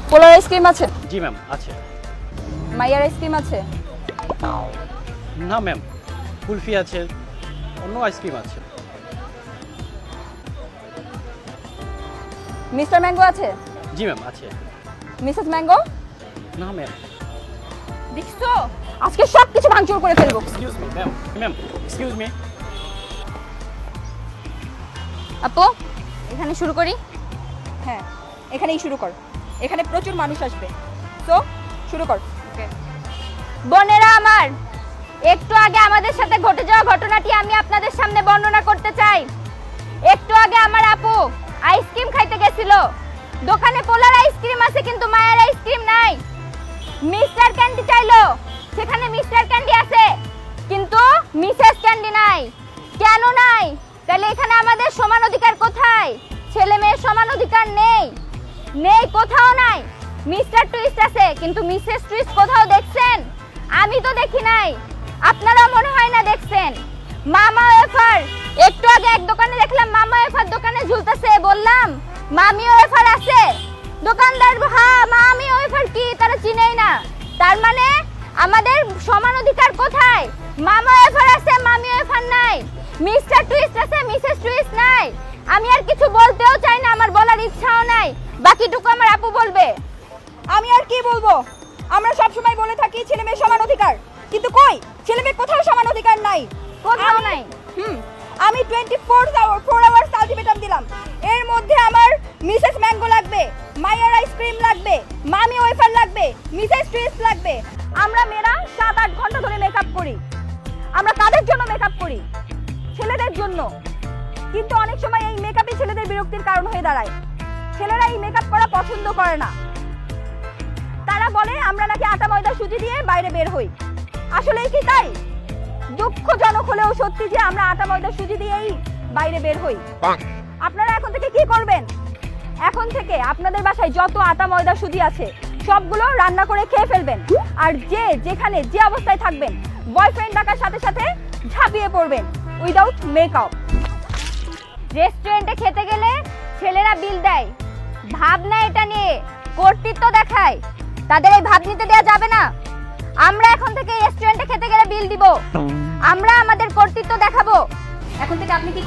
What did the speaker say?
Polar ice cream আছে? জি ma'am আছে। মাইয়ার আইসক্রিম আছে? না ম্যাম, কুলফি আছে, অন্য আইসক্রিম আছে। মিস্টার ম্যাঙ্গো আছে? জি ম্যাম আছে। Mrs mango? না ম্যাম। দেখছো, আজকে সব কিছু ভাঙচুর করে ফেলবো। Excuse me ma'am, ma'am excuse me. আপু, এখানে শুরু করি? হ্যাঁ, এখানেই শুরু কর। এখানে প্রচুর মানুষ আসবে, তো শুরু কর। ওকে। বোনেরা আমার, একটু আগে আমাদের সাথে ঘটে যাওয়া ঘটনাটি আমি আপনাদের সামনে বর্ণনা করতে চাই। একটু আগে আমার আপু আইসক্রিম খাইতে গেছিল। দোকানে পোলার আইসক্রিম আছে কিন্তু মায়ের আইসক্রিম নাই। মিস্টার ক্যান্ডি চাইলো, সেখানে মিস্টার ক্যান্ডি আছে কিন্তু মিসেস ক্যান্ডি নাই। কেন নাই? তাহলে এখানে আমাদের সমান অধিকার কোথায়? ছেলে মেয়ের সমান অধিকার নেই, নেই, কোথাও নাই। মিস্টার টুইস্ট আছে কিন্তু মিসেস টুইস্ট কোথাও দেখছেন? আমি তো দেখি নাই, আপনারাও মনে হয় না দেখছেন। মামা ওয়েফার, একটু আগে এক দোকানে দেখলাম মামা ওয়েফার দোকানে ঝুলতেছে, বললাম মামি ওয়েফার আছে। দোকানদার হ্যাঁ মামি ওয়েফার কি তারা চিনেই না। তার মানে আমাদের সমান অধিকার কোথায়? মামা ওয়েফার আছে, মামি ওয়েফার নাই। মিস্টার টুইস্ট আছে, মিসেস টুইস্ট নাই। আমি আর কিছু বলতেও চাই না, আমার বলার ইচ্ছাও নাই। বাকিটুকু আমার আপু বলবে। আমি আর কি বলবো? আমরা সব সময় বলে থাকি ছেলে মেয়ে সমান অধিকার, কিন্তু কই ছেলে মেয়ে কোথাও সমান অধিকার নাই, কোথাও নাই। আমি 4 আওয়ার্স আলটিমেটাম দিলাম। এর মধ্যে আমার মিসেস ম্যাঙ্গো লাগবে, মাইয়ার আইসক্রিম লাগবে, মামি ওয়েফার লাগবে, মিসেস টুইস্ট লাগবে। আমরা মেয়েরা 7-8 ঘন্টা ধরে মেকআপ করি। আমরা কাদের জন্য মেকআপ করি? ছেলেদের জন্য। কিন্তু অনেক সময় এই মেকআপই ছেলেদের বিরক্তির কারণ হয়ে দাঁড়ায়। ছেলেরা এই মেকআপ করা পছন্দ করে না। তারা বলে আমরা নাকি আটা ময়দা সুজি দিয়ে বাইরে বের হই। আসলেই কি তাই? দুঃখজনক হলেও সত্যি যে আমরা আটা ময়দা সুজি দিয়েই বাইরে বের হই। আপনারা এখন থেকে কি করবেন? এখন থেকে আপনাদের বাসায় যত আটা ময়দা সুজি আছে সবগুলো রান্না করে খেয়ে ফেলবেন। আর যে যেখানে যে অবস্থায় থাকবেন, বয়ফ্রেন্ড ডাকার সাথে সাথে ঝাঁপিয়ে পড়বেন উইদাউট মেকআপ। রেস্টুরেন্টে খেতে গেলে ছেলেরা বিল দেয়, ভাব না এটা নিয়ে, কর্তৃত্ব দেখায়। তাদের এই ভাব নিতে দেওয়া যাবে না। আমরা এখন থেকে রেস্টুরেন্টে খেতে গেলে বিল দিব, আমরা আমাদের কর্তৃত্ব দেখাবো। এখন থেকে আপনি কি